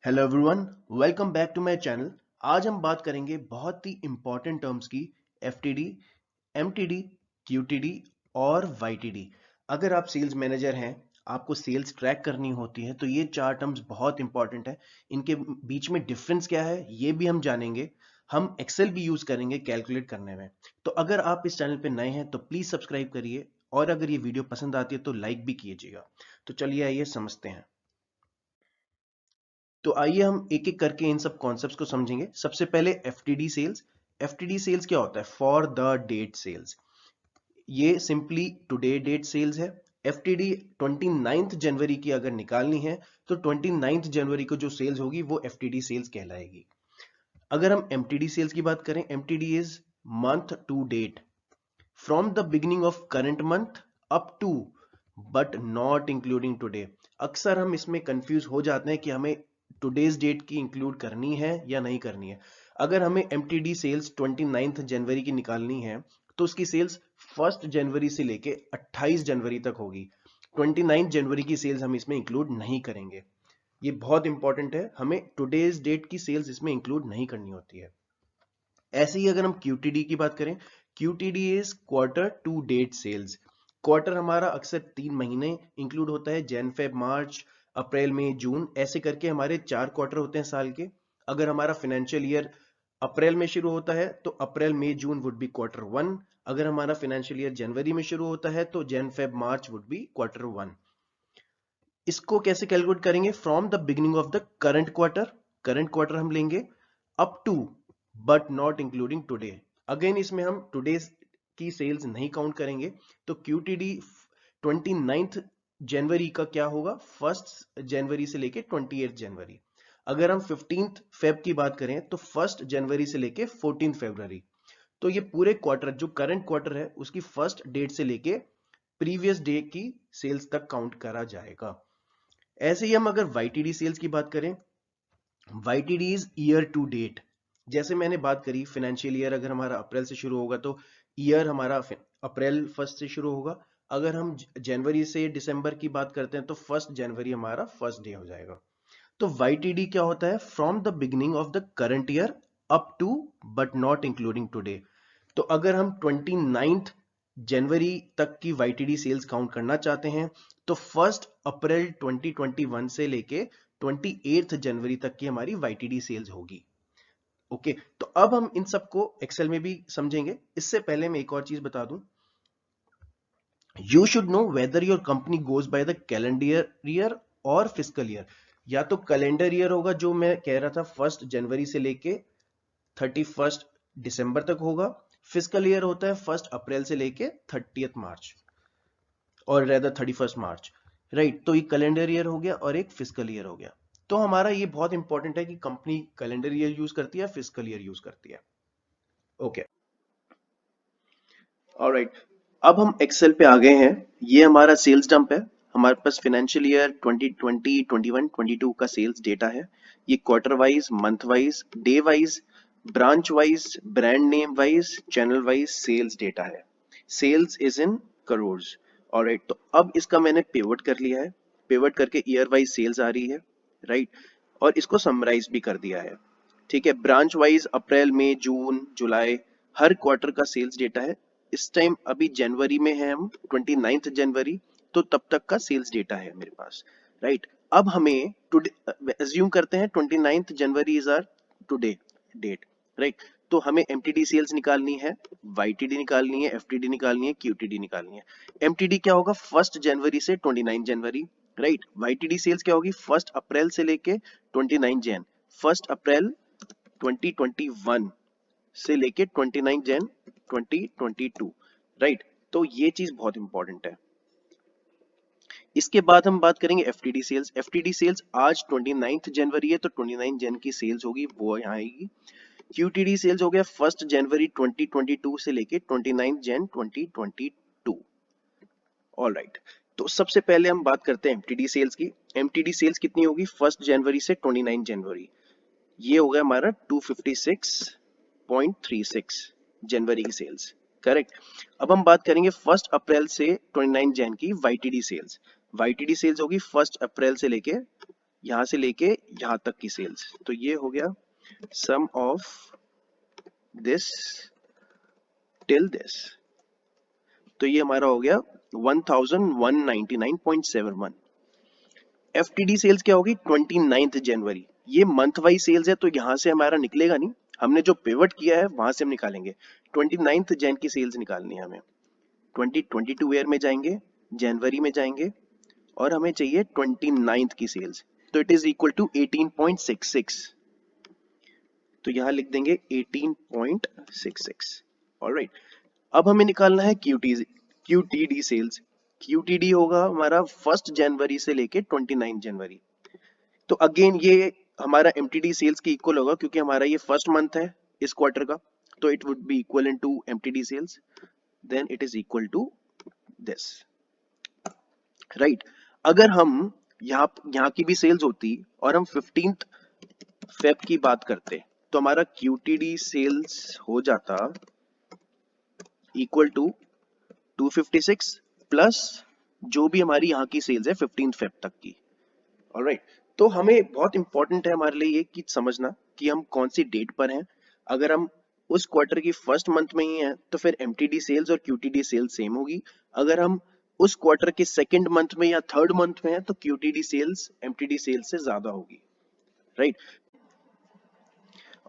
Hello everyone, welcome back to my channel. आज हम बात करेंगे बहुत ही इंपॉर्टेंट टर्म्स की, एफटीडी, एमटीडी, क्यूटीडी और वाईटीडी। अगर आप सेल्स मैनेजर हैं, आपको सेल्स ट्रैक करनी होती है, तो ये चार टर्म्स बहुत इंपॉर्टेंट है। इनके बीच में डिफरेंस क्या है ये भी हम जानेंगे। हम एक्सेल भी यूज करेंगे कैलकुलेट करने में। तो अगर आप इस चैनल पे नए हैं तो प्लीज सब्सक्राइब करिए, और अगर ये वीडियो पसंद आती है तो लाइक भी कीजिएगा। तो चलिए आइए समझते हैं। तो आइए हम एक एक करके इन सब कॉन्सेप्ट्स को समझेंगे। सबसे पहले एफटीडी सेल्स। एफटीडी सेल्स क्या होता है? For the date sales. ये सिंपली टुडे डेट सेल्स है। एफटीडी 29 जनवरी की अगर निकालनी है तो 29 जनवरी को जो सेल्स होगी वो एफटीडी सेल्स कहलाएगी। अगर हम एमटीडी सेल्स की बात करें, MTD is month to date, from the beginning of current month up to, but not including today. अक्सर हम इसमें कंफ्यूज हो जाते हैं कि हमें टुडेज डेट की इंक्लूड करनी है या नहीं करनी है। अगर हमें एमटीडी सेल्स 29 जनवरी की निकालनी है तो उसकी सेल्स 1 जनवरी से लेके 28 जनवरी तक होगी। 29 जनवरी की सेल्स हम इसमें इंक्लूड नहीं करेंगे। ये बहुत इंपॉर्टेंट है, हमें टुडेज डेट की सेल्स इसमें इंक्लूड नहीं करनी होती है। ऐसे ही अगर हम क्यूटीडी की बात करें, QTD is quarter to date sales. Quarter हमारा अक्सर 3 महीने इंक्लूड होता है, जैन फेब मार्च अप्रैल मई जून, ऐसे करके हमारे 4 क्वार्टर होते हैं साल के। अगर हमारा फाइनेंशियल ईयर अप्रैल में शुरू होता है तो अप्रैल मई जून वुड बी क्वार्टर वन। अगर हमारा फाइनेंशियल ईयर जनवरी में शुरू होता है तो Jan Feb March would be quarter one. इसको कैसे कैलकुलेट करेंगे? From the beginning of the current quarter, current quarter हम लेंगे, up to but not including today. Again इसमें हम टुडे की सेल्स नहीं काउंट करेंगे। तो क्यूटीडी 29 जनवरी का क्या होगा? 1 जनवरी से लेके 28 जनवरी। अगर हम 15 फेब की बात करें तो 1 जनवरी से लेके 14 फरवरी। तो ये पूरे क्वार्टर, जो करंट क्वार्टर है, उसकी फर्स्ट डेट से लेके प्रीवियस डे की सेल्स तक काउंट करा जाएगा। ऐसे ही हम अगर वाईटीडी सेल्स की बात करें, YTD is year to date. जैसे मैंने बात करी, फाइनेंशियल ईयर अगर हमारा अप्रैल से शुरू होगा तो ईयर हमारा अप्रैल 1 से शुरू होगा। अगर हम जनवरी से दिसंबर की बात करते हैं तो 1 जनवरी हमारा फर्स्ट डे हो जाएगा। तो वाईटीडी क्या होता है? From the beginning of the current year up to but not including today. तो अगर हम 29 जनवरी तक की वाईटीडी सेल्स काउंट करना चाहते हैं तो 1 अप्रैल 2021 से लेके 28 जनवरी तक की हमारी वाईटीडी सेल्स होगी। ओके, तो अब हम इन सबको एक्सेल में भी समझेंगे। इससे पहले मैं एक और चीज बता दूं, you should know whether your company goes by the calendar year और फिजिकल ईयर। या तो कैलेंडर ईयर होगा, जो मैं कह रहा था 1 जनवरी से लेके 31 दिसंबर तक होगा। फिजिकल ईयर होता है 1 अप्रैल से लेके 30 मार्च, और रेदर 31 मार्च। राइट, तो ये कैलेंडर ईयर हो गया और एक फिजिकल ईयर हो गया। तो हमारा ये बहुत इंपॉर्टेंट है कि कंपनी कैलेंडर ईयर यूज करती है, फिजिकल ईयर यूज करती है। Okay, alright. अब हम एक्सेल पे आ गए हैं। ये हमारा सेल्स डंप है। हमारे पास फाइनेंशियल ईयर 2020, 21, 22 का सेल्स डेटा है। ये quarter wise, month wise, day wise, branch wise, brand name wise, channel wise sales data है। Sales is in crore. Alright, तो अब इसका मैंने पिवट कर लिया है। पिवट करके ईयर वाइज सेल्स आ रही है, राइट, और इसको समराइज भी कर दिया है। ठीक है, ब्रांच वाइज अप्रैल मई जून जुलाई हर क्वार्टर का सेल्स डेटा है। इस टाइम अभी जनवरी में है हम, 29 जनवरी, तो तब तक का सेल्स डेटा है मेरे पास, राइट। अब हमें टुडे एज्यूम करते हैं 29 January is our today date, right. तो हमें एमटीडी सेल्स निकालनी है, वाईटीडी निकालनी है, एफटीडी निकालनी है, क्यूटीडी निकालनी है। एमटीडी क्या होगा? 1 जनवरी से 29 जनवरी, राइट। वाईटीडी सेल्स क्या होगी? 1 अप्रैल से लेके 29 जैन, 1 अप्रैल 2021 से लेके 29 जैन 2022, राइट। तो ये चीज बहुत इंपॉर्टेंट है। इसके बाद हम बात करेंगे एफटीडी सेल्स। एफटीडी सेल्स आज 29 जनवरी है तो 29 जैन की सेल्स होगी, वो यहाँ आएगी। क्यूटीडी सेल्स हो गया 1 जनवरी 2022 से लेके 29 जैन 2022। ऑल राइट, तो सबसे पहले हम बात करते हैं एमटीडी सेल्स की। एमटीडी सेल्स कितनी होगी 1 जनवरी से 29 जनवरी? ये हो गया हमारा 256.36 जनवरी की सेल्स, करेक्ट। अब हम बात करेंगे 1 अप्रैल से 29 जैन की वाईटीडी सेल्स। वाईटीडी सेल्स होगी 1 अप्रैल से लेके यहां से लेके यहां तक की सेल्स, तो ये हो गया सम ऑफ दिस टिल दिस, तो ये हमारा हो गया 1199.71। एफटीडी सेल्स क्या होगी 29 जनवरी, ये मंथ वाइज सेल्स है तो यहां से हमारा निकलेगा नहीं, हमने जो पिवट किया है वहां से हम निकालेंगे। 29 जन की सेल्स निकालनी है हमें। 2022 ईयर में जाएंगे, जनवरी में जाएंगे और हमें चाहिए 29 की सेल्स, तो इट इज इक्वल टू 18.66, तो यहां लिख देंगे 18.66। ऑलराइट, अब हमें निकालना है क्यूटीडी सेल्स। क्यूटीडी होगा हमारा 1 जनवरी से लेके 29 जनवरी। तो अगेन ये हमारा एमटीडी सेल्स के इक्वल होगा क्योंकि हमारा ये फर्स्ट मंथ है इस क्वार्टर का, तो it would be equal to MTD sales, then it is equal to this, right. अगर हम यहाँ की भी सेल्स होती और हम 15th फेब की बात करते तो हमारा क्यूटीडी सेल्स हो जाता इक्वल टू 256 प्लस जो भी हमारी यहाँ की सेल्स है 15th फेब तक की। ऑलराइट, तो हमें बहुत इंपॉर्टेंट है हमारे लिए ये कि समझना कि हम कौन सी डेट पर हैं। अगर हम उस क्वार्टर की फर्स्ट मंथ में ही हैं तो फिर एमटीडी सेल्स और क्यूटीडी सेल्स सेम होगी। अगर हम उस क्वार्टर के सेकंड मंथ में या थर्ड मंथ में हैं तो क्यूटीडी सेल्स एमटीडी सेल्स से ज्यादा होगी, राइट।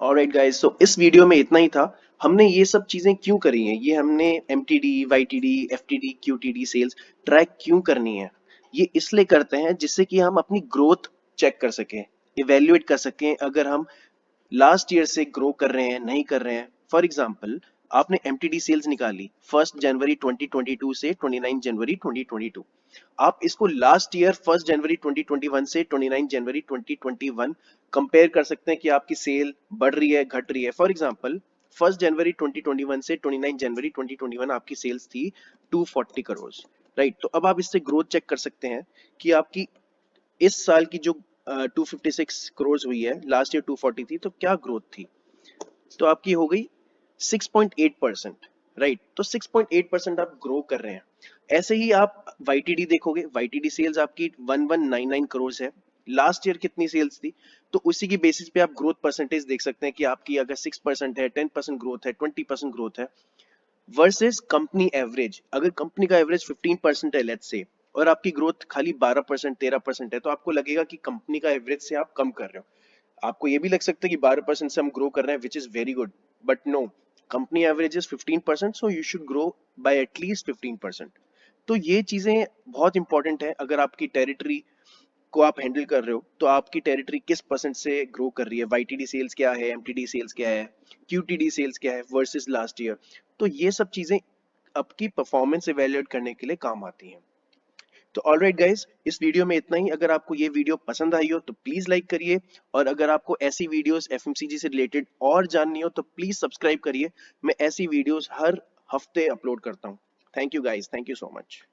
ऑलराइट गाइस, सो इस वीडियो में इतना ही था। हमने ये सब चीजें क्यों करी हैं, ये हमने एमटीडी, वाईटीडी, एफटीडी, क्यूटीडी सेल्स ट्रैक क्यों करनी है, ये इसलिए करते हैं जिससे कि हम अपनी ग्रोथ चेक कर सकें, इवेल्युएट कर सकें अगर हम लास्ट ईयर से ग्रो कर रहे हैं नहीं कर रहे हैं। फॉर एग्जांपल, आपने एमटीडी सेल्स निकाली 1 जनवरी 2022 से 29 जनवरी 2022, आप इसको लास्ट ईयर 1 जनवरी 2021 से 29 जनवरी 2021 कंपेयर कर सकते हैं कि आपकी सेल बढ़ रही है घट रही है। फॉर एग्जांपल, 1 जनवरी 2021 से 29 जनवरी 2021 आपकी सेल्स थी 240 करोड़, राइट। तो अब आप इससे ग्रोथ चेक कर सकते हैं कि आपकी इस साल की जो 256 करोड़ हुई है, लास्ट ईयर 240 थी, तो क्या ग्रोथ थी, तो आपकी हो गई 6.8%, राइट। तो 6.8% आप ग्रो कर रहे हैं। ऐसे ही आप वाईटीडी देखोगे, वाईटीडी सेल्स आपकी 1199 करोड़ है, लास्ट ईयर कितनी सेल्स थी, तो उसी की बेसिस पे आप ग्रोथ परसेंटेज देख सकते हैं कि आपकी अगर 6% है, 10% ग्रोथ है, 20% ग्रोथ है वर्सेस कंपनी एवरेज। अगर कंपनी का एवरेज 15% है लेट्स से और आपकी ग्रोथ खाली 12% 13% है, तो आपको लगेगा कि कंपनी का एवरेज से आप कम कर रहे हो। आपको ये भी लग सकता है कि 12% से हम ग्रो कर रहे हैं, which is very good, but no, company average is 15%, so you should grow by at least 15%। तो ये चीजें बहुत इंपॉर्टेंट है। अगर आपकी टेरिटरी को आप हैंडल कर रहे हो तो आपकी टेरिटरी किस परसेंट से ग्रो कर रही है, वाईटीडी सेल्स क्या है, एमटीडी सेल्स क्या है, क्यूटीडी सेल्स क्या है वर्सेस लास्ट ईयर। तो ये सब चीजें आपकी परफॉर्मेंस इवैल्यूएट करने के लिए काम आती हैं। तो ऑलराइट गाइस, इस वीडियो में इतना ही। अगर आपको ये वीडियो पसंद आई हो तो प्लीज लाइक करिए, और अगर आपको ऐसी वीडियोस एफएमसीजी से रिलेटेड और जाननी हो तो प्लीज सब्सक्राइब करिए। मैं ऐसी वीडियोस हर हफ्ते अपलोड करता हूँ। Thank you guys, thank you so much.